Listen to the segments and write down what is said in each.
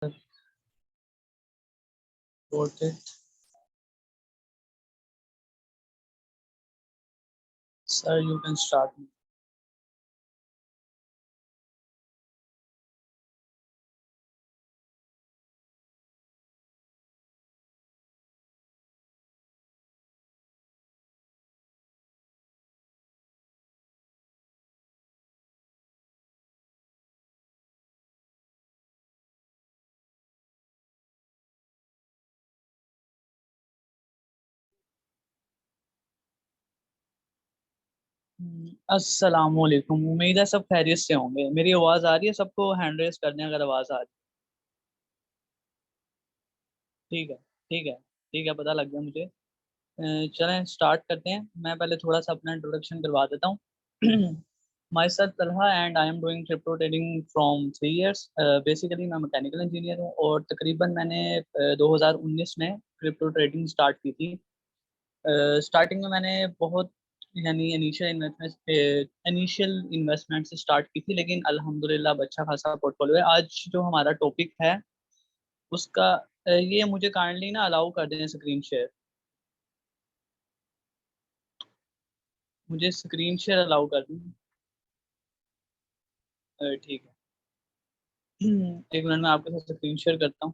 Got it. Sir, you can start. अस्सलामुअलैकुम। उम्मीद है सब खैरियत से होंगे। मेरी आवाज़ आ रही है? सबको हैंड रेस कर दें अगर आवाज़ आ रही है। ठीक है, ठीक है, ठीक है, पता लग गया मुझे। चलें स्टार्ट करते हैं। मैं पहले थोड़ा सा अपना इंट्रोडक्शन करवा देता हूँ। My self Talha and I am doing crypto trading from 3 years. Basically मैं मैकेनिकल इंजीनियर हूँ और तकरीबन मैंने 2019 में क्रिप्टो ट्रेडिंग स्टार्ट की थी। स्टार्टिंग में मैंने बहुत यानी इनिशियल इन्वेस्टमेंट से स्टार्ट की थी, लेकिन अल्हम्दुलिल्लाह अब अच्छा खासा पोर्टफोलियो है। आज जो हमारा टॉपिक है उसका ये मुझे काइंडली ना अलाउ कर दें स्क्रीन शेयर। मुझे स्क्रीन शेयर अलाउ कर दें। ठीक है। एक मिनट में आपके साथ स्क्रीन शेयर करता हूँ।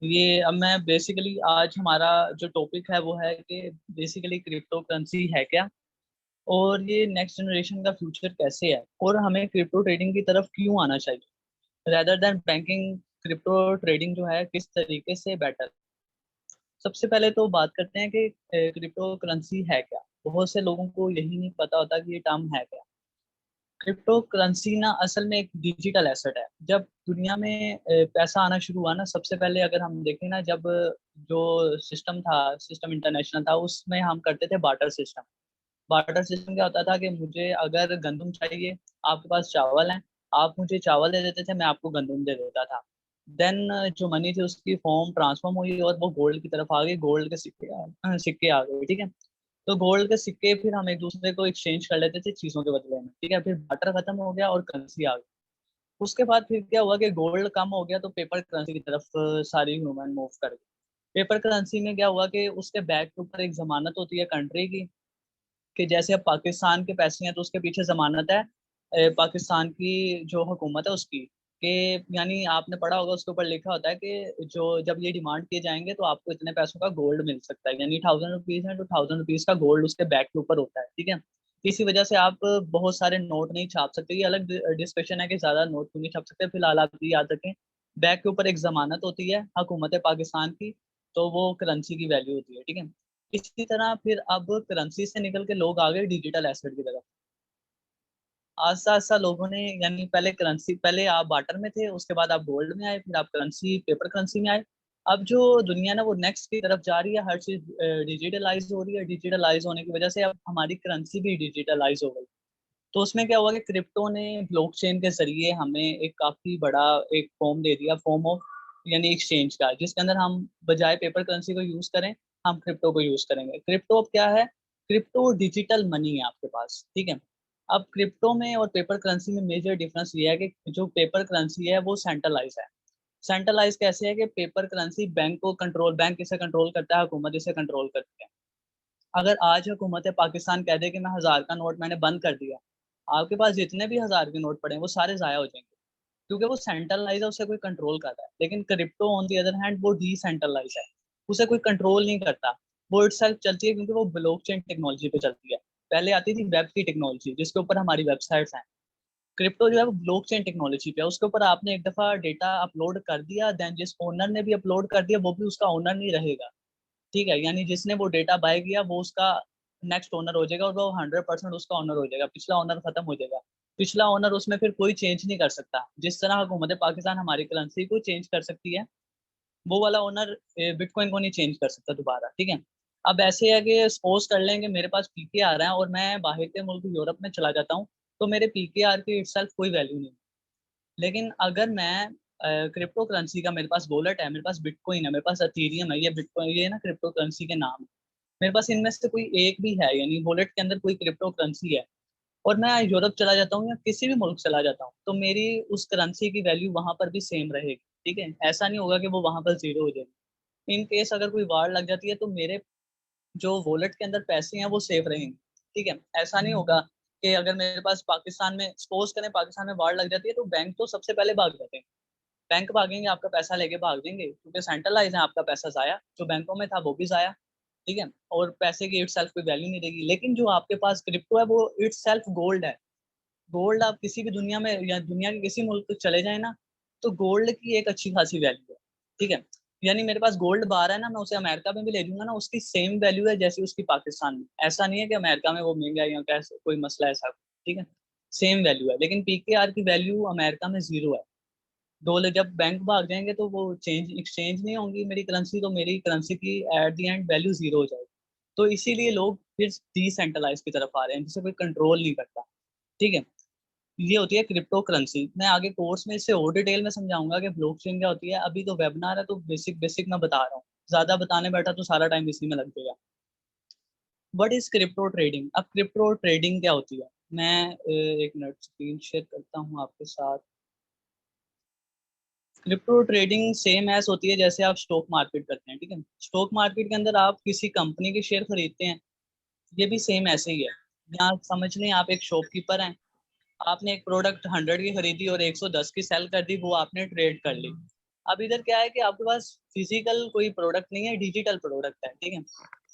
ये अब मैं बेसिकली आज हमारा जो टॉपिक है वो है कि बेसिकली क्रिप्टो करेंसी है क्या, और ये नेक्स्ट जनरेशन का फ्यूचर कैसे है, और हमें क्रिप्टो ट्रेडिंग की तरफ क्यों आना चाहिए rather than banking. Crypto trading जो है किस तरीके से बेटर। सबसे पहले तो बात करते हैं कि क्रिप्टो करेंसी है क्या। बहुत से लोगों को यही नहीं पता होता कि ये टर्म है क्या। क्रिप्टो करेंसी ना असल में एक डिजिटल एसेट है। जब दुनिया में पैसा आना शुरू हुआ ना, सबसे पहले अगर हम देखें ना, जब जो सिस्टम इंटरनेशनल था, उसमें हम करते थे बार्टर सिस्टम। बार्टर सिस्टम क्या होता था कि मुझे अगर गंदम चाहिए, आपके पास चावल है, आप मुझे चावल दे देते थे, मैं आपको गंदम दे देता था। देन जो मनी थी उसकी फॉर्म ट्रांसफॉर्म हुई और वो गोल्ड की तरफ आ गई। गोल्ड के सिक्के आ गए, ठीक है। तो गोल्ड के सिक्के फिर हम एक दूसरे को एक्सचेंज कर लेते थे चीजों के बदले में, ठीक है। फिर बार्टर खत्म हो गया और करेंसी आ गई। उसके बाद फिर क्या हुआ कि गोल्ड कम हो गया तो पेपर करेंसी की तरफ सारी ह्यूमन मूव कर गई। पेपर करेंसी में क्या हुआ कि उसके बैक के ऊपर एक जमानत होती है कंट्री की, कि जैसे अब पाकिस्तान के पैसे हैं तो उसके पीछे जमानत है पाकिस्तान की जो हुकूमत है उसकी। कि यानी आपने पढ़ा होगा, उसके ऊपर लिखा होता है कि जो जब ये डिमांड किए जाएंगे तो आपको इतने पैसों का गोल्ड मिल सकता है, यानी 1000 रुपीज है तो 1000 रुपीज का गोल्ड उसके बैक के ऊपर होता है, ठीक है। इसी वजह से आप बहुत सारे नोट नहीं छाप सकते। ये अलग डिस्कशन है कि ज्यादा नोट क्यों नहीं छाप सकते। फिलहाल आप ये याद रखें, बैक के ऊपर एक जमानत होती है हुकूमत पाकिस्तान की, तो वो करेंसी की वैल्यू होती है, ठीक है। इसी तरह फिर अब करेंसी से निकल के लोग आ गए डिजिटल एसेट की तरफ। आस्ता आस्ता लोगों ने, यानी पहले करेंसी, पहले आप बार्टर में थे, उसके बाद आप गोल्ड में आए, फिर आप करेंसी पेपर करेंसी में आए। अब जो दुनिया ना वो नेक्स्ट की तरफ जा रही है। हर चीज डिजिटलाइज हो रही है। डिजिटलाइज होने की वजह से अब हमारी करेंसी भी डिजिटलाइज हो गई। तो उसमें क्या हुआ कि क्रिप्टो ने ब्लॉकचेन के जरिए हमें एक काफी बड़ा एक फॉर्म दे दिया, फॉर्म ऑफ यानी एक्सचेंज का, जिसके अंदर हम बजाय पेपर करेंसी को यूज करें, हम क्रिप्टो को यूज करेंगे। क्रिप्टो अब क्या है? क्रिप्टो डिजिटल मनी है आपके पास, ठीक है। अब क्रिप्टो में और पेपर करेंसी में मेजर डिफरेंस ये है कि जो पेपर करेंसी है वो सेंट्रलाइज है। सेंट्रलाइज कैसे है? कि पेपर करेंसी बैंक इसे कंट्रोल करता है, हुकूमत इसे कंट्रोल करती है। अगर आज हुकूमत पाकिस्तान कह दे कि मैं 1000 का नोट मैंने बंद कर दिया, आपके पास जितने भी 1000 के नोट पड़े हैं वो सारे जाया हो जाएंगे, क्योंकि वो सेंट्रलाइज है, उसे कोई कंट्रोल कर रहा है। लेकिन crypto on the other hand वो डिसेंट्रलाइज है, उसे कोई कंट्रोल नहीं करता। वो इटसेल्फ चलती है क्योंकि वो ब्लॉकचेन टेक्नोलॉजी पे चलती है। पहले आती थी वेब की टेक्नोलॉजी जिसके ऊपर हमारी वेबसाइट्स हैं। क्रिप्टो जो है वो ब्लॉकचेन टेक्नोलॉजी पे है। उसके ऊपर आपने एक दफा डेटा अपलोड कर दिया, देन जिस ओनर ने भी अपलोड कर दिया वो भी उसका ओनर नहीं रहेगा, ठीक है। यानी जिसने वो डेटा बाय किया वो उसका नेक्स्ट ओनर हो जाएगा, और वो 100% उसका ओनर हो जाएगा। पिछला ओनर खत्म हो जाएगा। पिछला ओनर उसमें फिर कोई चेंज नहीं कर सकता। जिस तरह हुकूमत पाकिस्तान हमारी करेंसी को चेंज कर सकती है, वो वाला ओनर बिटकॉइन को नहीं चेंज कर सकता दोबारा, ठीक है। अब ऐसे है कि सपोज कर लें कि मेरे पास पीके आ रहा है और मैं बाहर के मुल्क यूरोप में चला जाता हूँ, तो मेरे पीके आर की इटसेल्फ कोई वैल्यू नहीं। लेकिन अगर मैं क्रिप्टो करेंसी का मेरे पास वॉलेट है, मेरे पास बिटकॉइन है, मेरे पास अथीरियम है, ये बिटकॉइन ये ना क्रिप्टो करेंसी के नाम है। मेरे पास इनमें से कोई एक भी है, यानी वॉलेट के अंदर कोई क्रिप्टो करेंसी है, और मैं यूरोप चला जाता हूँ या किसी भी मुल्क चला जाता हूँ, तो मेरी उस करेंसी की वैल्यू वहां पर भी सेम रहेगी। ठीक है, ऐसा नहीं होगा कि वो वहां पर जीरो हो जाएगी। इन केस अगर कोई वार लग जाती है तो मेरे जो वॉलेट के अंदर पैसे हैं वो सेफ रहेंगे। ठीक है, ऐसा नहीं होगा कि अगर मेरे पास पाकिस्तान में, सपोज करें पाकिस्तान में वार लग जाती है, तो बैंक तो सबसे पहले भाग जाते हैं। बैंक भागेंगे, आपका पैसा लेके भाग देंगे, क्योंकि सेंट्रलाइज है, आपका पैसा जाया, जो बैंकों में था वो भी जाया। ठीक है, और पैसे की इट सेल्फ कोई वैल्यू नहीं रहेगी। लेकिन जो आपके पास क्रिप्टो है वो इट सेल्फ गोल्ड है। गोल्ड आप किसी भी दुनिया में या दुनिया के किसी मुल्क चले जाए ना, तो गोल्ड की एक अच्छी खासी वैल्यू है। ठीक है, यानी मेरे पास गोल्ड बार है ना, मैं उसे अमेरिका में भी ले लूंगा ना, उसकी सेम वैल्यू है जैसी उसकी पाकिस्तान में। ऐसा नहीं है कि अमेरिका में वो महंगा है या कैसे कोई मसला है, ऐसा। ठीक है, सेम वैल्यू है। लेकिन पीकेआर की वैल्यू अमेरिका में जीरो है। डॉलर जब बैंक भाग जाएंगे तो वो चेंज एक्सचेंज नहीं होंगी मेरी करेंसी, तो मेरी करेंसी की at the end value zero हो जाएगी। तो इसीलिए लोग फिर डिसेंट्रलाइज की तरफ आ रहे हैं, जिसे कोई कंट्रोल नहीं करता। ठीक है, ये होती है क्रिप्टो करेंसी। मैं आगे कोर्स में इससे और डिटेल में समझाऊंगा कि ब्लॉकचेन क्या होती है। अभी तो वेबिनार है तो बेसिक बेसिक मैं बता रहा हूँ, ज्यादा बताने बैठा तो सारा टाइम इसी में लग जाएगा। What is crypto trading? अब क्रिप्टो ट्रेडिंग क्या होती है, मैं एक मिनट स्क्रीन शेयर करता हूँ आपके साथ। क्रिप्टो ट्रेडिंग सेम एस होती है जैसे आप स्टॉक मार्केट करते हैं। ठीक है, स्टॉक मार्केट के अंदर आप किसी कंपनी के शेयर खरीदते हैं, ये भी सेम ऐसे ही है। यहाँ समझ लें आप एक शॉपकीपर हैं, आपने एक प्रोडक्ट 100 की खरीदी और 110 की सेल कर दी, वो आपने ट्रेड कर ली। अब इधर क्या है कि आपके पास फिजिकल कोई प्रोडक्ट नहीं है, डिजिटल प्रोडक्ट है। ठीक है,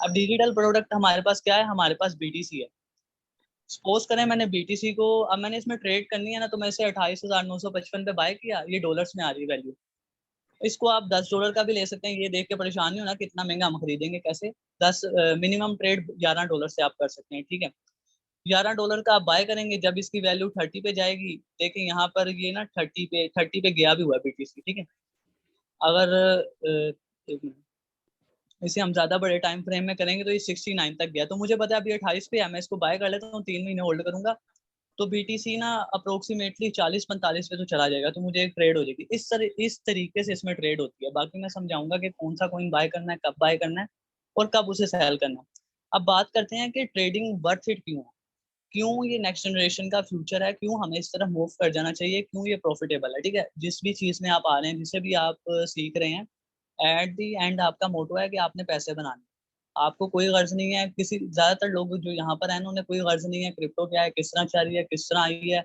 अब डिजिटल प्रोडक्ट हमारे पास क्या है, हमारे पास बीटीसी है। सपोज करें मैंने बीटीसी को, अब मैंने इसमें ट्रेड करनी है ना, तो मैं इसे 28,955 पे बाय किया, ये डॉलर्स में आ रही वैल्यू। इसको आप $10 का भी ले सकते हैं, ये देख के परेशान नहीं होना कितना महंगा हम खरीदेंगे कैसे। 10 मिनिमम ट्रेड $11 से आप कर सकते हैं। ठीक है, $11 का आप बाय करेंगे, जब इसकी वैल्यू 30 पे जाएगी, देखिए यहाँ पर ये ना 30 पे गया भी हुआ बीटीसी। ठीक है, अगर एक मिनट, इसे हम ज्यादा बड़े टाइम फ्रेम में करेंगे तो ये 69 तक गया, तो मुझे पता है अभी 28 पे है, मैं इसको बाय कर लेता हूँ, 3 महीने होल्ड करूंगा, तो बीटीसी ना अप्रोक्सीमेटली 40-45 पे तो चला जाएगा, तो मुझे एक ट्रेड हो जाएगी। इस तरीके से इसमें ट्रेड होती है। बाकी मैं समझाऊंगा कि कौन सा कॉइन बाय करना है, कब बाय करना है, और कब उसे सेल करना है। अब बात करते हैं कि ट्रेडिंग वर्थ इट क्यों है, क्यों ये नेक्स्ट जनरेशन का फ्यूचर है, क्यों हमें इस तरफ मूव कर जाना चाहिए, क्यों ये प्रॉफिटेबल है। ठीक है, जिस भी चीज में आप आ रहे हैं, जिसे भी आप सीख रहे हैं, एट दी एंड आपका मोटो है कि आपने पैसे बनाने। आपको कोई गर्ज नहीं है, किसी ज्यादातर लोग जो यहाँ पर हैं उन्हें कोई गर्ज नहीं है क्रिप्टो क्या है, किस तरह चल रही है, किस तरह आई है,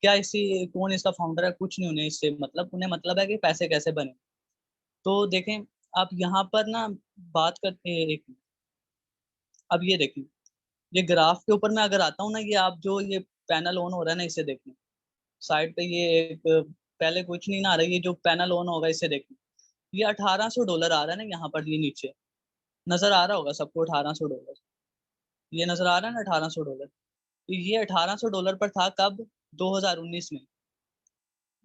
क्या इसी कौन इसका फाउंडर है, कुछ नहीं। उन्हें इससे मतलब, उन्हें मतलब है कि पैसे कैसे बने। तो देखें, आप यहाँ पर ना बात करते हैं एक, अब ये देखें, ये ग्राफ के ऊपर मैं अगर आता हूँ ना, ये आप जो ये पैनल ऑन हो रहा है ना, इसे देखें साइड पे, ये एक पहले कुछ नहीं ना आ रहा है, ये जो पैनल ऑन होगा इसे देखें, ये $1800 आ रहा है ना यहाँ पर, ये नीचे नजर आ रहा होगा सबको $1800, ये नजर आ रहा है ना $1800। तो ये $1800 पर था कब? 2019 में।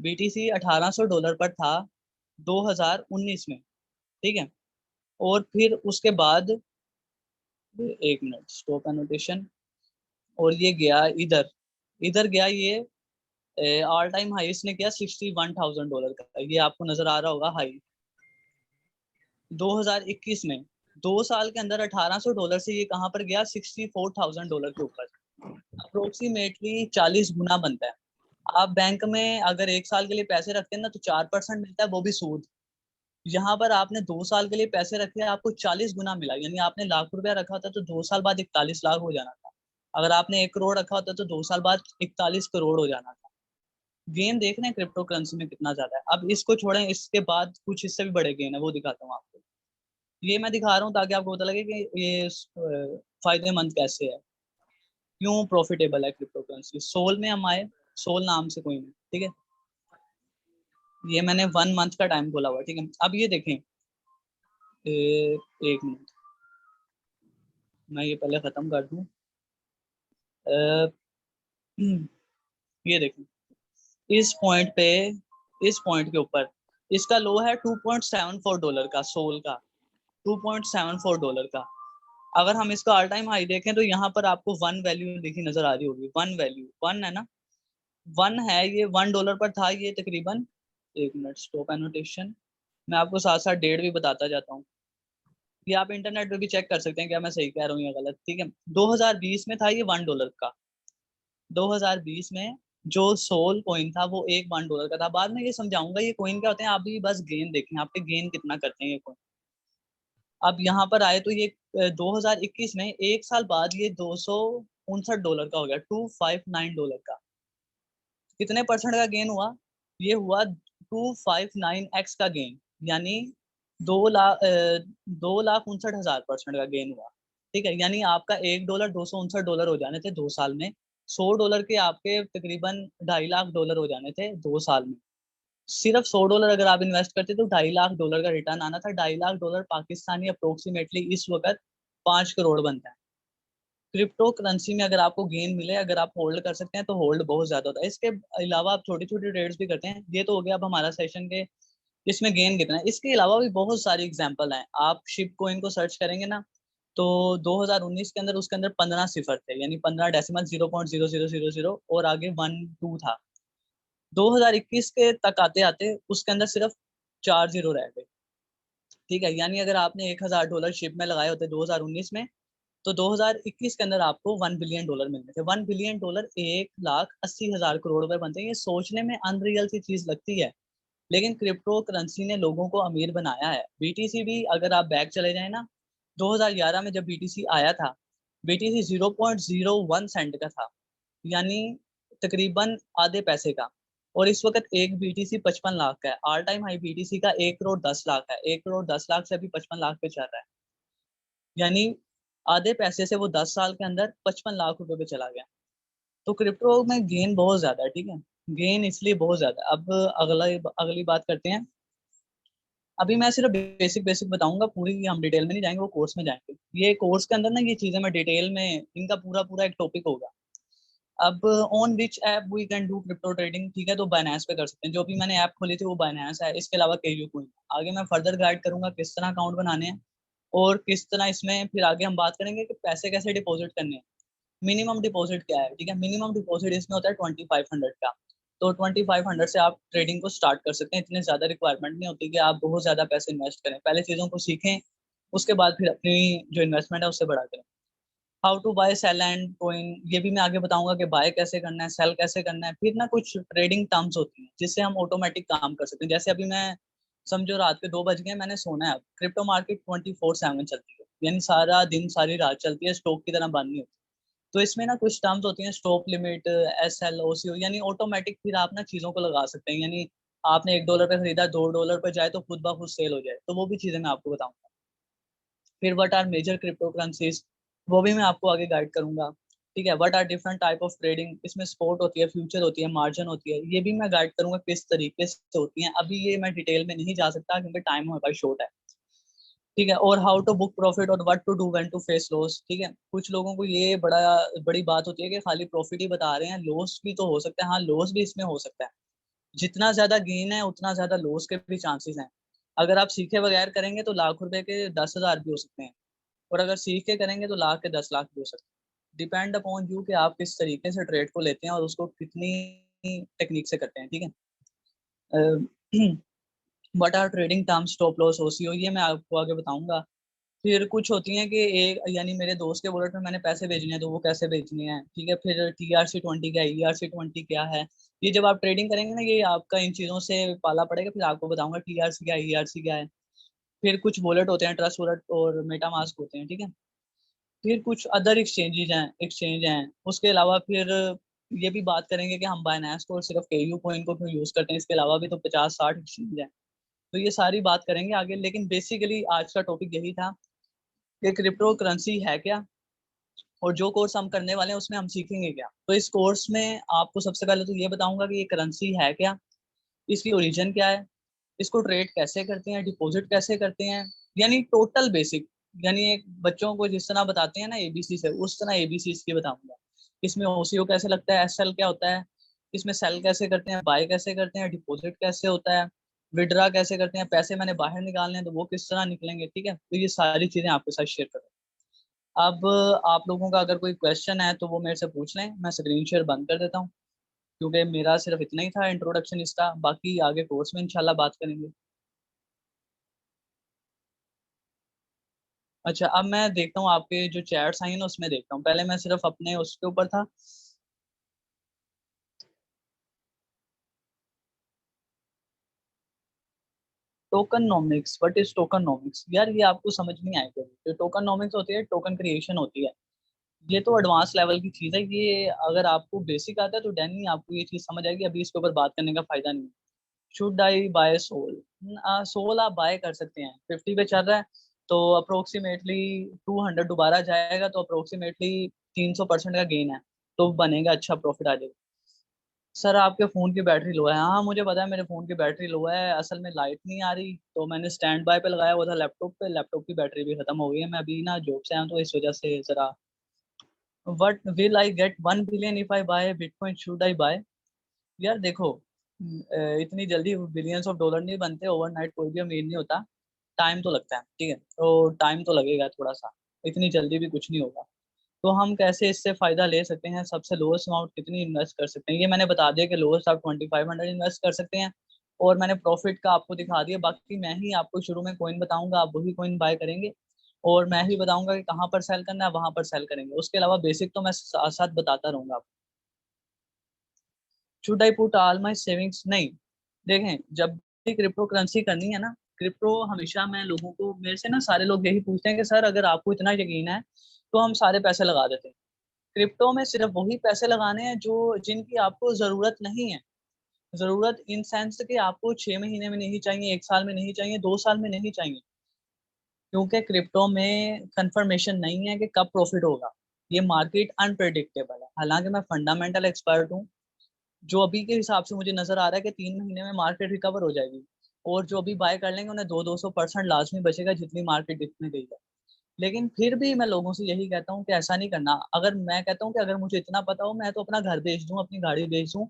बीटीसी $1800 पर था 2019 में। ठीक है, और फिर उसके बाद, एक मिनट, स्टॉप एनोटेशन, और ये गया इधर, इधर गया ये ऑल टाइम हाई इसने किया $61,000 का, ये आपको नजर आ रहा होगा हाई 2021 में। 2 साल के अंदर $1800 से ये कहाँ पर गया, $64,000 के ऊपर। अप्रोक्सीमेटली 40 गुना बनता है। आप बैंक में अगर 1 साल के लिए पैसे रखते हैं ना, तो 4% मिलता है, वो भी सूद। यहाँ पर आपने 2 साल के लिए पैसे रखे, आपको 40 गुना मिला, यानी आपने ₹1,00,000 रखा होता तो 2 साल बाद 41 लाख हो जाना था। अगर आपने 1 करोड़ रखा होता तो 2 साल बाद 41 करोड़ हो जाना था। गेन देख रहे हैं क्रिप्टो करेंसी में कितना ज्यादा है। अब इसको छोड़ें, इसके बाद कुछ इससे भी बड़े गेन है, वो दिखाता हूँ आपको। ये मैं दिखा रहा हूँ ताकि आपको पता लगे कि ये फायदेमंद कैसे है, क्यों प्रॉफिटेबल है क्रिप्टो करेंसी। सोल में हम आए, सोल नाम से कोई नहीं। ठीक है, ये मैंने 1 मंथ का टाइम बोला हुआ। ठीक है, अब ये देखें, एक मिनट, मैं ये पहले खत्म कर दूं। अ, ये देखें, इस पॉइंट पे, इस पॉइंट के ऊपर इसका लो है $2.74 का, सोल का $2.74 का। अगर हम इसका ऑल टाइम हाई देखें तो यहाँ पर आपको वन वैल्यू लिखी नजर आ रही होगी, वन वैल्यू, वन है ना, वन है, ये $1 पर था ये तकरीबन एक मिनट, स्टॉप एनोटेशन। मैं आपको साथ साथ डेट भी बताता जाता हूँ। ये आप इंटरनेट पे भी चेक कर सकते हैं क्या मैं सही कह रहा हूँ या गलत, ठीक है। 2020 में था ये $1 का। 2020 में जो सोल कॉइन था वो एक $1 का था। बाद में ये समझाऊंगा ये कॉइन क्या होते हैं, आप भी बस गेन देखें, आप पे गेन कितना करते हैं ये कॉइन। अब यहाँ पर आए तो ये 2021 में एक साल बाद ये $259 का हो गया, $259 का। कितने परसेंट का गेन हुआ? ये हुआ 259x का गेन, यानी 2,59,000% का गेन हुआ। ठीक है, यानी आपका $1 $259 हो जाने थे 2 साल में। $100 के आपके तकरीबन $2.5 लाख हो जाने थे 2 साल में। सिर्फ $100 अगर आप इन्वेस्ट करते तो $2.5 लाख का रिटर्न आना था। $2.5 लाख पाकिस्तानी अप्रोक्सीमेटली इस वक्त 5 करोड़ बनता है। क्रिप्टो करेंसी में अगर आपको गेन मिले, अगर आप होल्ड कर सकते हैं तो होल्ड बहुत ज्यादा होता है। इसके अलावा आप छोटी छोटी ट्रेड्स भी करते हैं। ये तो हो गया अब हमारा सेशन के इसमें गेन कितना है। इसके अलावा भी बहुत सारी एग्जांपल हैं। आप शिप कोइन को सर्च करेंगे ना तो 2019 के अंदर उसके अंदर 15 सिफर थे, यानी 15 डेसिमल 0.0000 और आगे 1 2 था। 2021 के तक आते आते उसके अंदर सिर्फ 4 जीरो रह गए। ठीक है, यानी अगर आपने $1,000 शिप में लगाए होते 2019 में, तो 2021 के अंदर आपको $1 बिलियन मिलने थे। $1 बिलियन 1,80,000 करोड़ रुपए बनते हैं। ये सोचने में अनरियल सी चीज लगती है, लेकिन क्रिप्टो करेंसी ने लोगों को अमीर बनाया है। बीटीसी भी अगर आप बैक चले जाए ना, 2011 में जब बीटीसी आया था, बीटीसी 0.01 सेंट का था, यानी तकरीबन आधे पैसे का। और इस वक्त एक बीटीसी 55 लाख का है। ऑल टाइम हाई बीटीसी का 1 करोड़ 10 लाख है। 1 करोड़ 10 लाख से अभी 55 लाख पे चल रहा है, यानी आधे पैसे से वो 10 साल के अंदर 55 लाख रुपए पे चला गया। तो क्रिप्टो में गेन बहुत ज्यादा है, ठीक है। गेन इसलिए बहुत ज्यादा है। अब अगली बात करते हैं। अभी मैं सिर्फ बेसिक बेसिक बताऊंगा, पूरी हम डिटेल में नहीं जाएंगे, वो कोर्स में जाएंगे। ये कोर्स के अंदर ना ये चीजें मैं डिटेल में, इनका पूरा पूरा एक टॉपिक होगा। अब on which app we can do crypto trading, ठीक है, तो बाइनेंस पे कर सकते हैं। जो भी मैंने ऐप खोली थी वो बाइनेंस है। इसके अलावा केयू कोइन। आगे मैं फर्दर गाइड करूंगा किस तरह अकाउंट बनाने हैं और किस तरह इसमें फिर आगे हम बात करेंगे कि पैसे कैसे डिपॉजिट करने हैं। मिनिमम डिपॉजिट क्या है, ठीक है। मिनिमम डिपॉजिट इसमें होता है 2500 का। तो 2500 से आप ट्रेडिंग को स्टार्ट कर सकते हैं। इतने ज्यादा रिक्वायरमेंट नहीं होती कि आप बहुत ज्यादा पैसे इन्वेस्ट करें। पहले चीजों को सीखें, उसके बाद फिर अपनी जो इन्वेस्टमेंट है उससे बढ़ा करें। How to buy sell and coin, ये भी मैं आगे बताऊंगा कि बाय कैसे करना है, सेल कैसे करना है। फिर ना कुछ ट्रेडिंग टर्म्स होती हैं जिससे हम ऑटोमेटिक काम कर सकते हैं। जैसे अभी मैं समझो रात के 2 बज गए, मैंने सोना है। अब क्रिप्टो मार्केट 24/7 चलती है, यानी सारा दिन सारी रात चलती है, स्टॉक की तरह बंद नहीं होती। तो इसमें ना कुछ टर्म्स होती हैं, स्टॉप लिमिट, SL OCO, यानी ऑटोमेटिक फिर आप ना चीजों को लगा सकते हैं। यानी आपने $1 पे खरीदा, $2 पे जाए तो खुद ब खुद सेल हो जाए। तो वो भी चीजें मैं आपको बताऊंगा। फिर what are major crypto currencies, वो भी मैं आपको आगे गाइड करूंगा। ठीक है, what are different type of trading, इसमें स्पॉट होती है, फ्यूचर होती है, मार्जिन होती है, ये भी मैं गाइड करूंगा किस तरीके से होती है। अभी ये मैं डिटेल में नहीं जा सकता क्योंकि टाइम हमारे पास शॉर्ट है। ठीक है, और हाउ टू बुक प्रॉफिट और what to do when to face loss. ठीक है, कुछ लोगों को ये बड़ी बात होती है कि खाली प्रॉफिट ही बता रहे हैं, लॉस भी तो हो सकता है। हाँ, लॉस भी इसमें हो सकता है। जितना ज्यादा गेन है उतना ज्यादा लॉस के भी चांसेस हैं। अगर आप सीखे बगैर करेंगे तो लाख रुपए के 10,000 भी हो सकते हैं, और अगर सीख के करेंगे तो लाख के 10 लाख भी हो सकते हैं। डिपेंड अपॉन यू कि आप किस तरीके से ट्रेड को लेते हैं और उसको कितनी टेक्निक से करते हैं, ठीक है। What are trading terms, stop loss, OCO, ये मैं आपको आगे बताऊंगा। फिर कुछ होती हैं कि एक, यानी मेरे दोस्त के वॉलेट में मैंने पैसे भेजने हैं तो वो कैसे भेजने हैं। ठीक है, फिर TRC20 क्या है, ERC20 क्या है। ये जब आप ट्रेडिंग करेंगे ना, ये आपका इन चीज़ों से पाला पड़ेगा। फिर आपको बताऊंगा TRC क्या है, ERC क्या है। फिर कुछ वॉलेट होते हैं, ट्रस्ट वॉलेट और मेटामास्क होते हैं, ठीक है। फिर कुछ अदर एक्सचेंज हैं उसके अलावा। फिर ये भी बात करेंगे कि हम बाइनेंस को और सिर्फ केयू कोइन को क्यों यूज करते हैं। इसके अलावा भी तो 50-60 एक्सचेंज हैं। तो ये सारी बात करेंगे आगे, लेकिन बेसिकली आज का टॉपिक यही था कि क्रिप्टो करेंसी है क्या, और जो कोर्स हम करने वाले हैं उसमें हम सीखेंगे क्या। तो इस कोर्स में आपको सबसे पहले तो ये बताऊंगा कि ये करेंसी है क्या, इसकी ओरिजिन क्या है, इसको ट्रेड कैसे करते हैं, डिपॉजिट कैसे करते हैं, यानी टोटल बेसिक। यानी एक बच्चों को जिस तरह बताते हैं ना ABC से, उस तरह ABC इसकी बताऊंगा। इसमें OCO कैसे लगता है, SL क्या होता है, इसमें सेल कैसे करते हैं, बाय कैसे करते हैं, डिपॉजिट कैसे होता है, विड्रा कैसे करते हैं, पैसे मैंने बाहर निकालने हैं तो वो किस तरह निकलेंगे। ठीक है, तो ये सारी चीजें आपके साथ शेयर करूँ। अब आप लोगों का अगर कोई क्वेश्चन है तो वो मेरे से पूछ लें, मैं स्क्रीन शेयर बंद कर देता हूँ। क्योंकि मेरा सिर्फ इतना ही था इंट्रोडक्शन इसका, बाकी आगे कोर्स में इंशाल्लाह बात करेंगे। अच्छा, अब मैं देखता हूँ आपके जो चैट्स आई हैं ना, उसमें देखता हूँ, पहले मैं सिर्फ अपने उसके ऊपर था। Tokenomics, what is tokenomics? यार ये आपको समझ नहीं आएगा। जो टोकनोमिक्स होती है, टोकन क्रिएशन होती है, ये तो एडवांस लेवल की चीज है। ये अगर आपको बेसिक आता है तो डैनी आपको ये चीज समझ आएगी, अभी इसके ऊपर बात करने का फायदा नहीं है। Should I buy Sol? Sol आप बाय कर सकते हैं, 50 पे चल रहा है, तो अप्रोक्सीमेटली 200 दोबारा जाएगा, तो अप्रोक्सीमेटली 300% का गेन है, तो बनेगा, अच्छा प्रॉफिट आ जाएगा। सर आपके फ़ोन की बैटरी लो है। हाँ मुझे पता है मेरे फ़ोन की बैटरी लो है, असल में लाइट नहीं आ रही, तो मैंने स्टैंड बाय पे लगाया हुआ था लैपटॉप पे, लैपटॉप की बैटरी भी खत्म हो गई है। मैं अभी ना जॉब से आया हूं, तो इस वजह से ज़रा। What will I get 1 billion if I buy bitcoin, should I buy? यार देखो, इतनी जल्दी बिलियंस ऑफ डॉलर नहीं बनते ओवरनाइट, कोई भी अमीर नहीं होता। टाइम तो लगता है, ठीक है, तो टाइम तो लगेगा थोड़ा सा, इतनी जल्दी भी कुछ नहीं होगा। तो हम कैसे इससे फायदा ले सकते हैं? सबसे लोएस्ट अमाउंट कितनी इन्वेस्ट कर सकते हैं, ये मैंने बता दिया कि लोएस्ट आप 2500 इन्वेस्ट कर सकते हैं। और मैंने प्रॉफिट का आपको दिखा दिया, बाकी मैं ही आपको शुरू में कॉइन बताऊंगा, आप वही कॉइन बाय करेंगे। और मैं ही बताऊंगा कि कहाँ पर सेल करना है, वहां पर सेल करेंगे। उसके अलावा बेसिक तो मैं साथ साथ बताता रहूंगा आपको। Should I put all my savings? नहीं। देखें, जब भी क्रिप्टो करेंसी करनी है ना, क्रिप्टो हमेशा मैं लोगों को, मेरे से ना सारे लोग यही पूछते हैं कि सर अगर आपको इतना यकीन है तो हम सारे पैसे लगा देते हैं। क्रिप्टो में सिर्फ वही पैसे लगाने हैं जो जिनकी आपको जरूरत नहीं है। जरूरत इन सेंस कि आपको 6 महीने में नहीं चाहिए, 1 साल में नहीं चाहिए, 2 साल में नहीं चाहिए। क्योंकि क्रिप्टो में कंफर्मेशन नहीं है कि कब प्रॉफिट होगा। ये मार्केट अनप्रेडिक्टेबल है। हालांकि मैं फंडामेंटल एक्सपर्ट हूँ, जो अभी के हिसाब से मुझे नजर आ रहा है कि 3 महीने में मार्केट रिकवर हो जाएगी। और जो अभी बाय कर लेंगे उन्हें 200% लाजमी बचेगा, जितनी मार्केट दिखने गई है। लेकिन फिर भी मैं लोगों से यही कहता हूँ कि ऐसा नहीं करना। अगर मैं कहता हूँ कि अगर मुझे इतना पता हो, मैं तो अपना घर बेच दूं, अपनी गाड़ी बेच दूं,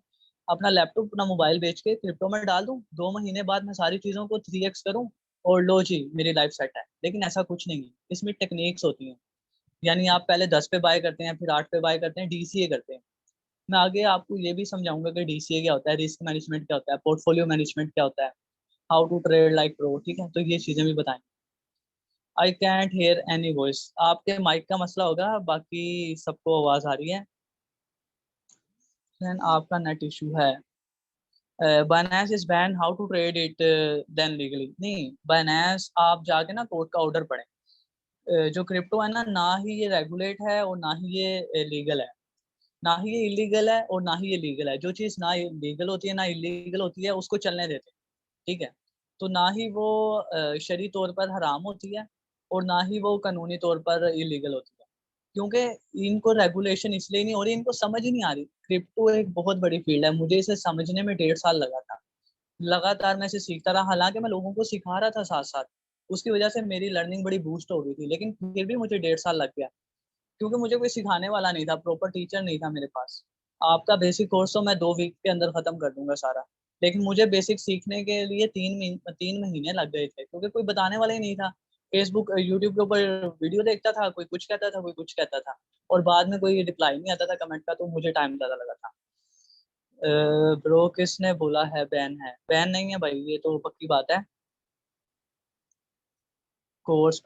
अपना लैपटॉप, अपना मोबाइल बेच के क्रिप्टो में डाल दूं, 2 महीने बाद मैं सारी चीजों को 3x करूं, और लो जी मेरी लाइफ सेट है। लेकिन ऐसा कुछ नहीं है, इसमें टेक्निक्स होती हैं। यानी आप पहले 10 पे बाय करते हैं, फिर 8 पे बाय करते हैं, डीसीए करते हैं। मैं आगे आपको ये भी समझाऊंगा कि डीसीए क्या होता है, रिस्क मैनेजमेंट क्या होता है, पोर्टफोलियो मैनेजमेंट क्या होता है, how to trade like pro, ठीक है, तो ये चीजें भी बताएं। I can't hear any voice, आपके माइक का मसला होगा, बाकी सबको आवाज आ रही है। देन आपका नेट इशू है। Binance is ban, how to trade it then legally? नहीं, बाइनेंस आप जाके ना कोर्ट का ऑर्डर पढ़ें। जो क्रिप्टो है ना ही ये रेगुलेट है और ना ही ये लीगल है। ना ही ये इलीगल है और ना ही ये लीगल है। जो चीज ना लीगल होती है ना इलीगल होती है, उसको चलने देते हैं, ठीक है। तो ना ही वो शरई तौर पर हराम होती है, और ना ही वो कानूनी तौर पर इलीगल होती है। क्योंकि इनको रेगुलेशन इसलिए नहीं हो रही, इनको समझ ही नहीं आ रही। क्रिप्टो एक बहुत बड़ी फील्ड है, मुझे इसे समझने में 1.5 साल लगा था। लगातार मैं इसे सीखता रहा, हालांकि मैं लोगों को सिखा रहा था साथ साथ। उसकी वजह से मेरी लर्निंग बड़ी बूस्ट हो गई थी, लेकिन फिर भी मुझे 1.5 साल लग गया, क्योंकि मुझे कोई सिखाने वाला नहीं था, प्रॉपर टीचर नहीं था मेरे पास। आपका बेसिक कोर्स तो मैं 2 वीक के अंदर खत्म कर दूंगा सारा, लेकिन मुझे बेसिक सीखने के लिए 3 महीने लग गए थे, क्योंकि कोई बताने वाला ही नहीं था। फेसबुक यूट्यूब के ऊपर वीडियो देखता था, कोई कुछ कहता था, कोई कुछ कहता था, और बाद में कोई रिप्लाई नहीं आता था कमेंट का, तो मुझे टाइम ज़्यादा लगा था। ब्रो किसने बोला है बैन है? बैन नहीं है भाई, ये तो पक्की बात है। कोर्स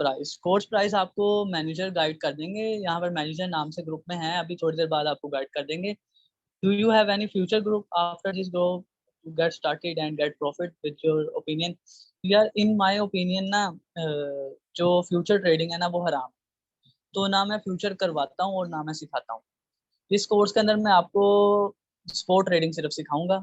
प्राइस आपको मैनेजर गाइड कर देंगे, यहाँ पर मैनेजर नाम से ग्रुप में है, अभी थोड़ी देर बाद आपको गाइड कर देंगे। Do you have any future group after this group to get started and get profit with your opinion? यार इन माय ओपिनियन ना, जो फ्यूचर ट्रेडिंग है ना वो हराम। तो ना मैं फ्यूचर करवाता हूँ और ना मैं सिखाता हूँ। इस कोर्स के अंदर मैं आपको स्पोर्ट ट्रेडिंग सिर्फ सिखाऊंगा।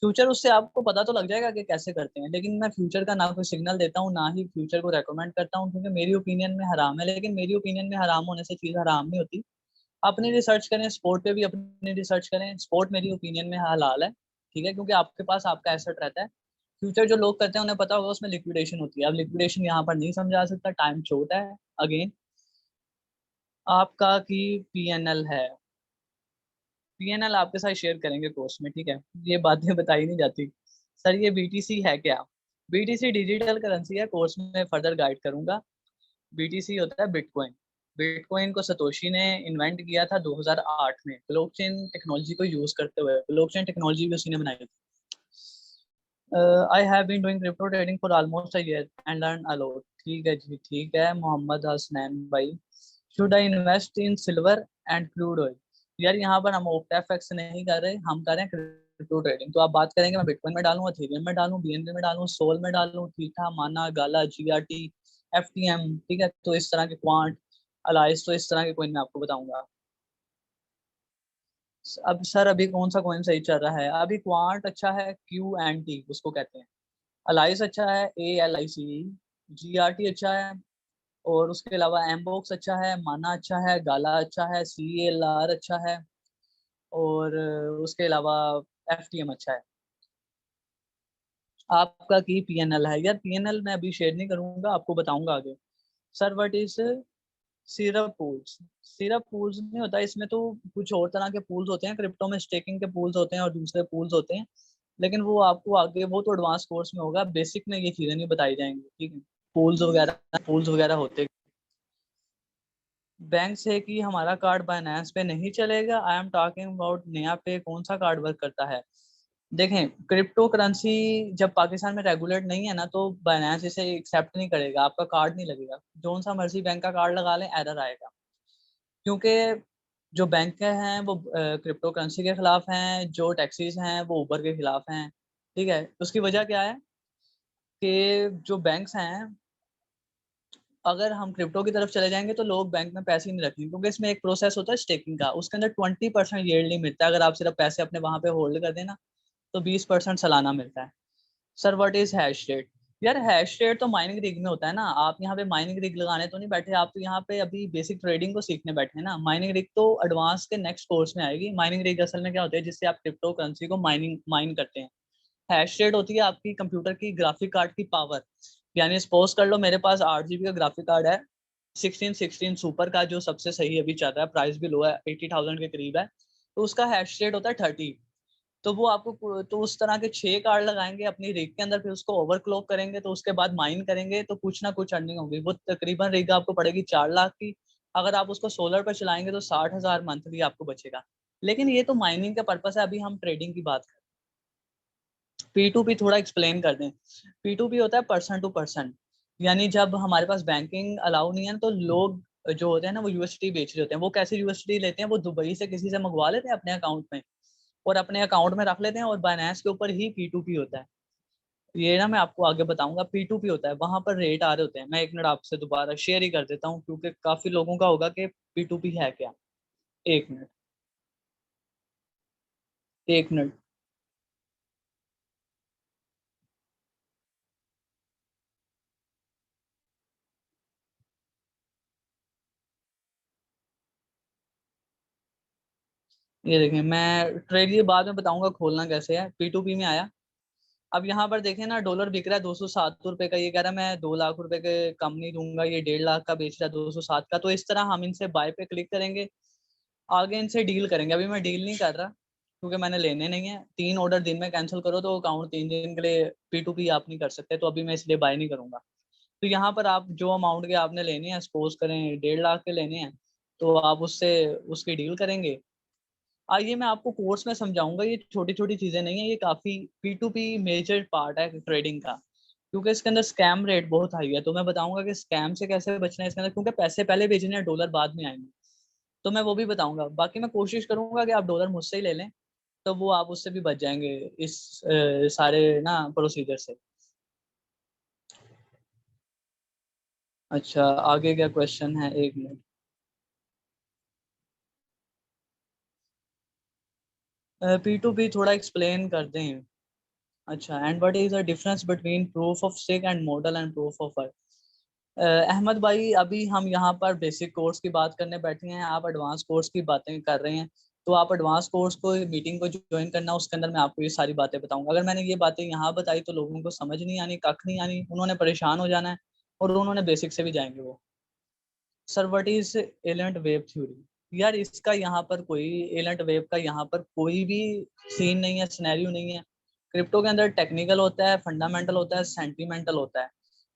फ्यूचर उससे आपको पता तो लग जाएगा कि कैसे करते हैं, लेकिन मैं फ्यूचर का ना कोई सिग्नल देता हूँ, ना ही फ्यूचर को रेकमेंड करता हूँ, क्योंकि मेरी ओपिनियन में हराम है। लेकिन मेरी ओपिनियन में हराम होने से चीज़ हराम नहीं होती। अपनी रिसर्च करें, स्पोर्ट पे भी अपनी रिसर्च करें। स्पोर्ट मेरी ओपिनियन में हलाल है, ठीक है, क्योंकि आपके पास आपका एसेट रहता है। फ्यूचर जो लोग करते हैं उन्हें पता होगा उसमें लिक्विडेशन होती है। अब लिक्विडेशन यहाँ पर नहीं समझा सकता, टाइम छोटा है। अगेन, आपका की पीएनएल है, पीएनएल आपके साथ शेयर करेंगे कोर्स में, ठीक है, ये बातें बताई नहीं जाती। सर ये बीटीसी है क्या? बीटीसी डिजिटल करेंसी है, कोर्स में फर्दर गाइड करूंगा। बीटीसी होता है बिटकॉइन। बिटकॉइन को सतोशी ने इन्वेंट किया था 2008 में ब्लॉकचेन टेक्नोलॉजी को यूज करते हुए। ब्लॉकचेन टेक्नोलॉजी भी उसी ने बनाई थी। I have been doing crypto trading for almost a year and learn a lot. ठीक है जी, ठीक है मोहम्मद हसनैन भाई। Should I invest in silver and crude oil? यार यहाँ पर हम OptaFX नहीं कर रहे, हम कर रहे हैं क्रिप्टो ट्रेडिंग। तो आप बात करेंगे मैं बिटकॉइन में डालूं, एथेरियम में डालूं, BNB में डालूं, सोल में डालूं, थीटा, माना, गाला, GRT, FTM, ठीक है। तो इस तरह के क्वांट, अलाइस, तो इस तरह के कोइन मैं आपको बताऊंगा। अब सर अभी कौन सा कॉइन सही चल रहा है? अभी क्वांट अच्छा है, QNT उसको कहते हैं। अलाइस अच्छा है, ALIC। GRT अच्छा है। और उसके अलावा एमबॉक्स अच्छा है, माना अच्छा है, गाला अच्छा है, CALR अच्छा है। और उसके अलावा FTM अच्छा है। आपका की PNL है? यार PNL मैं अभी शेयर नहीं करूंगा, आपको बताऊंगा आगे। Sir what is syrup pools? Syrup pools नहीं होता इसमें, तो कुछ और तरह के पूल्स होते हैं क्रिप्टो में, स्टेकिंग के पूल्स होते हैं और दूसरे पूल्स होते हैं। लेकिन वो आपको आगे, वो तो एडवांस कोर्स में होगा, बेसिक में ये चीजें नहीं बताई जाएंगी, ठीक है। पूल्स वगैरह होते। बैंक से कि हमारा कार्ड बाइनेंस पे नहीं चलेगा, आई एम टॉकिंग अबाउट नया पे। कौन सा कार्ड वर्क करता है? देखें, क्रिप्टो करेंसी जब पाकिस्तान में रेगुलेट नहीं है ना, तो बाइनेंस इसे एक्सेप्ट नहीं करेगा, आपका कार्ड नहीं लगेगा। जो सा मर्जी बैंक का कार्ड लगा लें, एरर आएगा। क्योंकि जो बैंक हैं वो क्रिप्टो करेंसी के खिलाफ हैं, जो टैक्सीज हैं वो ऊबर के खिलाफ हैं, ठीक है। उसकी वजह क्या है कि जो बैंक्स हैं, अगर हम क्रिप्टो की तरफ चले जाएंगे तो लोग बैंक में पैसे नहीं रखेंगे, क्योंकि इसमें एक प्रोसेस होता है स्टेकिंग का, उसके अंदर 20% ईयरली मिलता है। अगर आप सिर्फ पैसे अपने वहां पे होल्ड कर देना, तो 20% सालाना मिलता है। Sir what is hash rate? यार हैश रेट तो माइनिंग रिग में होता है ना, आप यहाँ पे माइनिंग रिग लगाने तो नहीं बैठे, आप तो यहाँ पे अभी बेसिक ट्रेडिंग को सीखने बैठे हैं ना। माइनिंग रिग तो एडवांस के नेक्स्ट कोर्स में आएगी। माइनिंग रिग असल में क्या होता है, जिससे आप क्रिप्टो करेंसी को माइन करते हैं। हैश रेट होती है आपकी कंप्यूटर की ग्राफिक कार्ड की पावर। यानी सपोज कर लो मेरे पास 8 GB का ग्राफिक कार्ड है, 1616 सुपर का, जो सबसे सही अभी चल रहा है, प्राइस भी लो है, 80,000 के करीब है। तो उसका हैश रेट होता है 30। तो वो आपको, तो उस तरह के 6 कार्ड लगाएंगे अपनी रिग के अंदर, फिर उसको ओवरक्लॉक करेंगे, तो उसके बाद माइन करेंगे, तो कुछ ना कुछ अर्निंग होगी। वो तकरीबन रिग आपको पड़ेगी 4 लाख की। अगर आप उसको सोलर पर चलाएंगे तो 60,000 मंथली आपको बचेगा। लेकिन ये तो माइनिंग का पर्पस है, अभी हम ट्रेडिंग की बात करें। P2P थोड़ा एक्सप्लेन कर दें। P2P होता है पर्सन टू पर्सन। यानी जब हमारे पास बैंकिंग अलाउ नहीं है, तो लोग जो होते हैं ना, वो USD बेच रहे होते हैं। वो कैसे USD लेते हैं? वो दुबई से किसी से मंगवा लेते हैं अपने अकाउंट में, और अपने अकाउंट में रख लेते हैं, और बाइनेंस के ऊपर ही P2P होता है। ये ना मैं आपको आगे बताऊंगा। P2P होता है, वहां पर रेट आ रहे होते हैं। मैं एक मिनट आपसे दोबारा शेयर ही कर देता हूँ, क्योंकि काफी लोगों का होगा कि P2P है क्या। एक मिनट, एक मिनट। ये देखिए, मैं ट्रेड ये बाद में बताऊंगा खोलना कैसे है। P2P में आया। अब यहाँ पर देखें ना, डॉलर बिक रहा है 207 रुपए का, ये कह रहा है मैं 2 लाख रुपए के कम नहीं दूंगा, ये 1.5 लाख का बेच रहा है 207 का। तो इस तरह हम इनसे बाय पे क्लिक करेंगे, आगे इनसे डील करेंगे। अभी मैं डील नहीं कर रहा, क्योंकि मैंने लेने नहीं है। 3 ऑर्डर दिन में कैंसिल करो तो अकाउंट 3 दिन के लिए P2P आप नहीं कर सकते, तो अभी मैं इसलिए बाय नहीं करूंगा। तो यहाँ पर आप जो अमाउंट के आपने लेने हैं, सपोज करें 1.5 लाख के लेने हैं, तो आप उससे उसकी डील करेंगे। आइए मैं आपको कोर्स में समझाऊंगा, ये छोटी छोटी चीजें नहीं है, ये काफी P2P मेजर पार्ट है ट्रेडिंग का। क्योंकि इसके अंदर स्कैम रेट बहुत हाई है, तो मैं बताऊंगा कि स्कैम से कैसे बचना है इसके अंदर, क्योंकि पैसे पहले भेजने हैं, डॉलर बाद में आएंगे। तो मैं वो भी बताऊंगा। बाकी मैं कोशिश करूंगा कि आप डॉलर मुझसे ही ले लें, तो वो आप उससे भी बच जाएंगे इस सारे ना प्रोसीजर से। अच्छा, आगे क्या क्वेश्चन है? एक मिनट। P2P थोड़ा एक्सप्लेन कर दें। अच्छा, and what is the difference between proof of stake and model and proof of work? Ahmed भाई, अभी हम यहाँ पर बेसिक कोर्स की बात करने बैठे हैं, आप एडवांस कोर्स की बातें कर रहे हैं। तो आप एडवांस कोर्स को, मीटिंग को ज्वाइन करना, उसके अंदर मैं आपको ये सारी बातें बताऊंगा। अगर मैंने ये बातें यहाँ बताई तो लोगों को समझ नहीं आनी, कख नहीं आनी, उन्होंने परेशान हो जाना है, और उन्होंने बेसिक से भी जाएंगे वो। Sir what is Elliott wave theory? यार इसका यहाँ पर कोई, एलेंट वेव का यहाँ पर कोई भी सीन नहीं है, सिनेरियो नहीं है। क्रिप्टो के अंदर टेक्निकल होता है, फंडामेंटल होता है, सेंटिमेंटल होता है।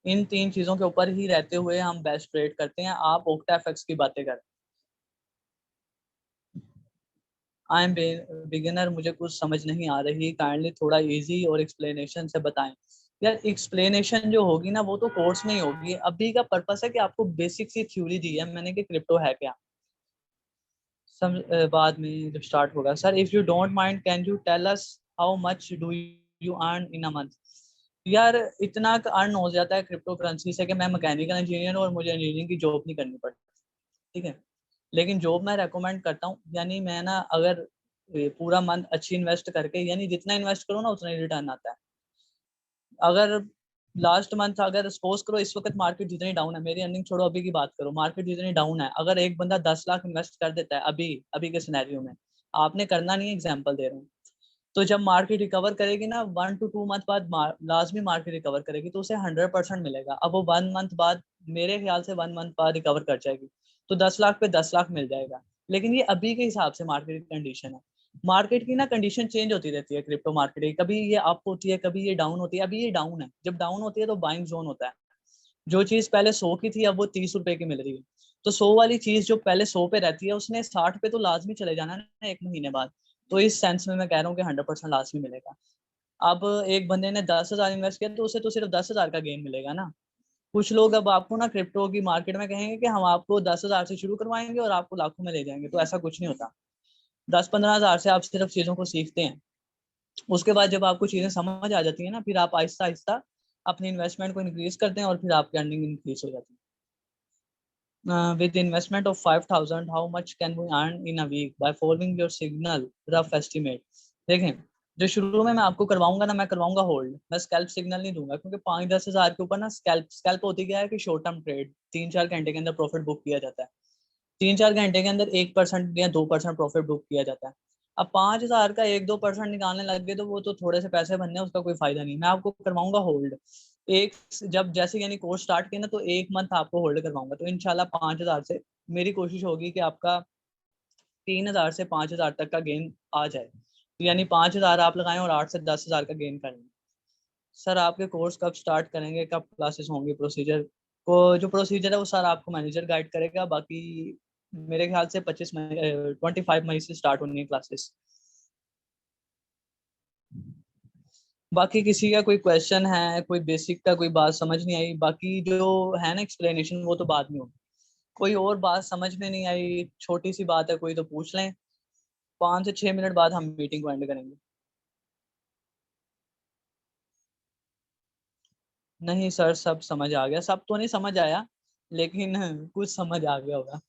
इन 3 चीजों के ऊपर ही रहते हुए हम बेस्ट ट्रेड करते हैं। आप ओक्टा एफएक्स की बातें करें। आई एम बिगिनर, मुझे कुछ समझ नहीं आ रही, काइंडली थोड़ा इजी और एक्सप्लेनेशन से बताएं। यार एक्सप्लेनेशन जो होगी ना वो तो कोर्स में ही होगी। अभी का पर्पस है कि आपको बेसिक सी थ्योरी दी है मैंने कि क्रिप्टो है क्या। सम बाद में जब स्टार्ट होगा। Sir if you don't mind can you tell us how much do you earn in a month. यार इतना अर्न हो जाता है क्रिप्टो करेंसी से कि मैं मैकेनिकल इंजीनियर हूँ और मुझे इंजीनियरिंग की जॉब नहीं करनी पड़ती। ठीक है, लेकिन जॉब मैं रेकमेंड करता हूँ, यानी मैं ना अगर पूरा मंथ अच्छी इन्वेस्ट करके, यानी जितना इन्वेस्ट करो ना उतना ही रिटर्न आता है। अगर लास्ट मंथ अगर सपोज करो इस वक्त मार्केट जितनी डाउन है, मेरी अर्निंग छोड़ो अभी की बात करो, मार्केट जितनी डाउन है, अगर एक बंदा 10 लाख इन्वेस्ट कर देता है अभी अभी के सिनेरियो में, आपने करना नहीं है, एग्जाम्पल दे रहा हूँ, तो जब मार्केट रिकवर करेगी ना 1 to 2 मंथ बाद लाजमी मार्केट रिकवर करेगी तो उसे 100% मिलेगा। अब वो 1 मंथ बाद, मेरे ख्याल से 1 मंथ बाद रिकवर कर जाएगी, तो 10 लाख पे 10 लाख मिल जाएगा। लेकिन ये अभी के हिसाब से मार्केट की कंडीशन है। मार्केट की ना कंडीशन चेंज होती रहती है क्रिप्टो मार्केट की, कभी ये अप होती है कभी ये डाउन होती है। अभी ये डाउन है, जब डाउन होती है तो बाइंग जोन होता है। जो चीज पहले 100 की थी अब वो 30 रुपए की मिल रही है। तो 100 वाली चीज जो पहले 100 पे रहती है उसने 60 पे तो लाजमी चले जाना है ना 1 महीने बाद। तो इस सेंस में मैं कह रहा हूँ कि 100% लाजमी मिलेगा। अब एक बंदे ने 10,000 इन्वेस्ट किया तो उसे तो सिर्फ 10,000 का गेन मिलेगा ना। कुछ लोग अब आपको ना क्रिप्टो की मार्केट में कहेंगे कि हम आपको 10,000 से शुरू करवाएंगे और आपको लाखों में ले जाएंगे, तो ऐसा कुछ नहीं होता। 10-15 हज़ार से आप सिर्फ चीजों को सीखते हैं। उसके बाद जब आपको चीजें समझ आ जाती है ना, फिर आप आहिस्ता आहिस्ता अपनी इन्वेस्टमेंट को इंक्रीज करते हैं और फिर आपकी अर्निंग इंक्रीज हो जाती है। With investment of 5,000 how much can we earn in a week by following your signal rough estimate. देखें, जो शुरू में मैं आपको करवाऊंगा ना, मैं करवाऊंगा होल्ड, मैं स्कैल्प सिग्नल नहीं दूंगा, क्योंकि 5-10 हज़ार के ऊपर ना स्कैल्प स्कैल्प होती क्या है कि शॉर्ट टर्म ट्रेड 3-4 घंटे के अंदर प्रॉफिट बुक किया जाता है। 3-4 घंटे के अंदर 1% या 2% प्रॉफिट बुक किया जाता है। अब 5,000 का 1-2% निकालने लग गए तो वो तो थोड़े से पैसे बनने हैं, उसका कोई फायदा नहीं। मैं आपको करवाऊंगा होल्ड। एक जब जैसे यानी कोर्स स्टार्ट किया ना तो 1 मंथ आपको होल्ड करवाऊंगा, तो इंशाल्लाह 5,000 से मेरी कोशिश होगी कि आपका 3,000 से 5,000 तक का गेन आ जाए। तो यानी 5,000 आप लगाएं और 8 से 10 हज़ार का गेन करें। सर आपके कोर्स कब स्टार्ट करेंगे, कब क्लासेस होंगी, प्रोसीजर को जो प्रोसीजर है वो सर आपको मैनेजर गाइड करेगा। बाकी मेरे ख्याल से 25 मई 25 मई से स्टार्ट होनी है क्लासेस। बाकी किसी का कोई क्वेश्चन है, कोई बेसिक का कोई बात समझ नहीं आई, बाकी जो है ना एक्सप्लेनेशन वो तो बाद में होगी। कोई और बात समझ में नहीं आई, छोटी सी बात है कोई, तो पूछ लें। 5 से 6 मिनट बाद हम मीटिंग को एंड करेंगे। नहीं सर, सब समझ आ गया, सब तो नहीं समझ आया लेकिन कुछ समझ आ गया होगा।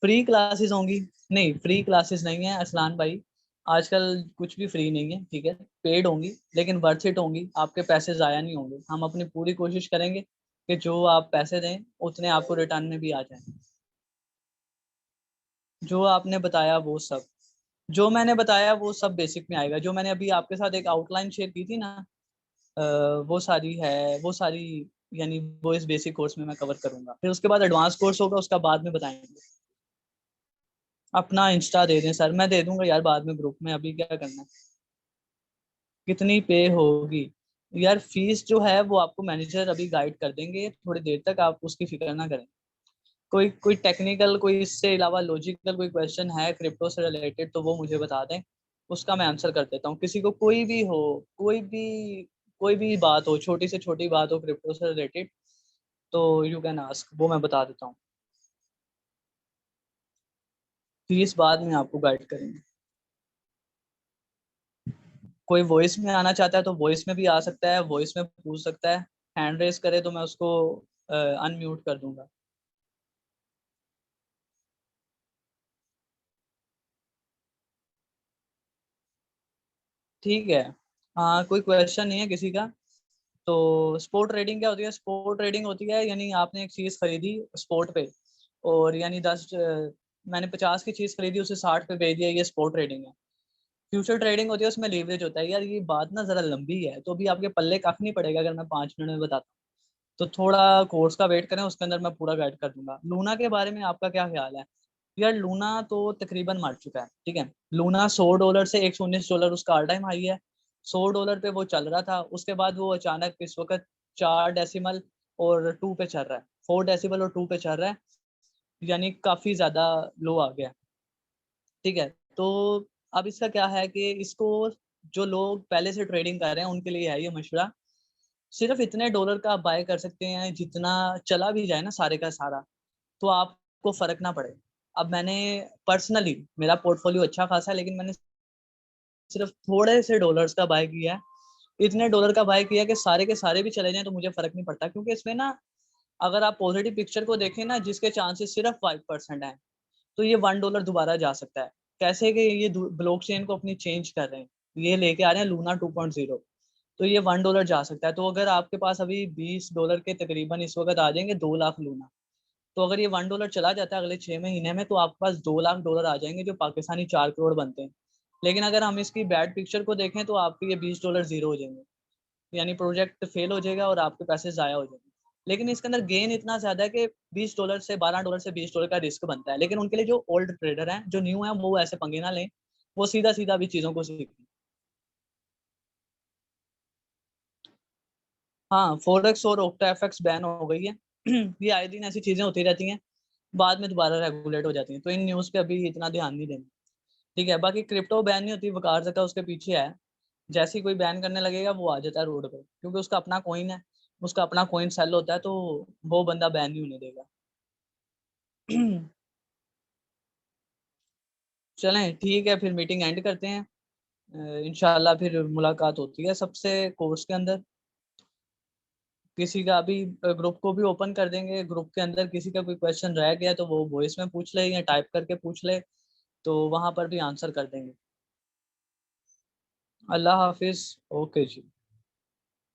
फ्री क्लासेस होंगी? नहीं, फ्री क्लासेस नहीं है असलान भाई, आजकल कुछ भी फ्री नहीं है। ठीक है, पेड होंगी लेकिन वर्थ इट होंगी, आपके पैसे ज़ाया नहीं होंगे। हम अपनी पूरी कोशिश करेंगे कि जो आप पैसे दें उतने आपको रिटर्न में भी आ जाए। जो आपने बताया वो सब, जो मैंने बताया वो सब बेसिक में आएगा। जो मैंने अभी आपके साथ एक आउटलाइन शेयर की थी ना, अ, वो सारी है, वो सारी यानी वो इस बेसिक कोर्स में मैं कवर करूंगा। फिर उसके बाद एडवांस कोर्स होगा, उसका बाद में बताएंगे। अपना इंस्टा दे दें सर, मैं दे दूंगा यार बाद में ग्रुप में, अभी क्या करना है। कितनी पे होगी? यार फीस जो है वो आपको मैनेजर अभी गाइड कर देंगे थोड़ी देर तक, आप उसकी फिक्र ना करें। कोई कोई टेक्निकल, कोई इससे अलावा लॉजिकल कोई क्वेश्चन है क्रिप्टो से रिलेटेड तो वो मुझे बता दें, उसका मैं आंसर कर देता हूँ। किसी को कोई भी हो, कोई भी बात हो, छोटी से छोटी बात हो क्रिप्टो से रिलेटेड, तो यू कैन आस्क, वो मैं बता देता हूँ। फीस बाद में आपको गाइड करेंगे। कोई वॉइस में आना चाहता है तो वॉइस में भी आ सकता है, वॉइस में पूछ सकता है। हैंड रेस करे तो मैं उसको अनम्यूट कर दूंगा। ठीक है। हाँ, कोई क्वेश्चन नहीं है किसी का। तो स्पोर्ट ट्रेडिंग क्या होती है? स्पोर्ट ट्रेडिंग होती है यानी आपने एक चीज खरीदी स्पोर्ट पे, और यानी मैंने 50 की चीज खरीदी, उसे 60 पे बेच दिया, ये स्पोर्ट ट्रेडिंग है। फ्यूचर ट्रेडिंग होती है, उसमें लीवरेज होता है। यार ये बात ना जरा लंबी है तो अभी आपके पल्ले काफी नहीं पड़ेगा अगर मैं 5 मिनट में बताता हूँ। तो थोड़ा कोर्स का वेट करें, उसके अंदर मैं पूरा गाइड कर दूंगा। लूना के बारे में आपका क्या ख्याल है? यार लूना तो तकरीबन मार चुका है। ठीक है, लूना $100 से $119 उसका ऑल टाइम हाई है। $100 पे वो चल रहा था, उसके बाद वो अचानक इस वक्त 4 डेसिमल और 2 पे चल रहा है, 4 डेसिबल और 2 पे चल रहा है, यानी काफ़ी ज़्यादा लो आ गया। ठीक है, तो अब इसका क्या है कि इसको जो लोग पहले से ट्रेडिंग कर रहे हैं उनके लिए है ये मशवरा, सिर्फ इतने डॉलर का आप बाय कर सकते हैं जितना चला भी जाए ना सारे का सारा, तो आपको फ़र्क ना पड़े। अब मैंने पर्सनली मेरा पोर्टफोलियो अच्छा खासा है, लेकिन मैंने सिर्फ थोड़े से डॉलर्स का बाय किया है। इतने डॉलर का बाय किया कि सारे के सारे भी चले जाएँ तो मुझे फ़र्क नहीं पड़ता, क्योंकि इसमें ना अगर आप पॉज़िटिव पिक्चर को देखें ना, जिसके चांसेस सिर्फ 5% हैं, तो ये $1 दोबारा जा सकता है। कैसे कि ये ब्लॉकचेन को अपनी चेंज कर रहे हैं। ये लेके आ रहे हैं लूना 2.0, तो ये $1 जा सकता है। तो अगर आपके पास अभी $20 के तकरीबन इस वक़्त आ जाएँगे 2 लाख लूना। तो अगर ये $1 चला जाता है अगले 6 महीने में, तो आपके पास $2 लाख आ जाएँगे, जो पाकिस्तानी 4 करोड़ बनते हैं। लेकिन अगर हम इसकी बैड पिक्चर को देखें तो आपके ये $20 ज़ीरो हो जाएँगे। यानी प्रोजेक्ट फेल हो जाएगा और आपके पैसे ज़ाया हो जाएँगे। लेकिन इसके अंदर गेन इतना ज़्यादा है कि $20 से $12 से $20 का रिस्क बनता है। लेकिन उनके लिए जो ओल्ड ट्रेडर हैं, जो न्यू हैं, वो ऐसे पंगे ना लें। वो सीधा-सीधा अभी चीज़ों को सीखें। हाँ, फ़ॉरेक्स और ओक्टा एफएक्स बैन हो गई है। ये आए दिन ऐसी चीज़ें होती रहती हैं, बाद में दोबारा रेगुलेट हो जाती हैं। तो इन न्यूज़ पे अभी इतना ध्यान नहीं देना। ठीक है, बाकी क्रिप्टो बैन नहीं होती, वकार ज़का उसके पीछे है। जैसे ही कोई बैन करने लगेगा वो आ जाता है रोड पे, क्योंकि उसका अपना कॉइन है, उसका अपना कॉइन सेल होता है, तो वो बंदा बैन नहीं होने देगा। चलें ठीक है, फिर मीटिंग एंड करते हैं। इंशाल्लाह फिर मुलाकात होती है सबसे कोर्स के अंदर। किसी का अभी ग्रुप को भी ओपन कर देंगे, ग्रुप के अंदर किसी का कोई क्वेश्चन रह गया तो वो वॉइस में पूछ ले या टाइप करके पूछ ले, तो वहाँ पर भी आंसर कर देंगे। अल्लाह हाफ़िज़। ओके जी।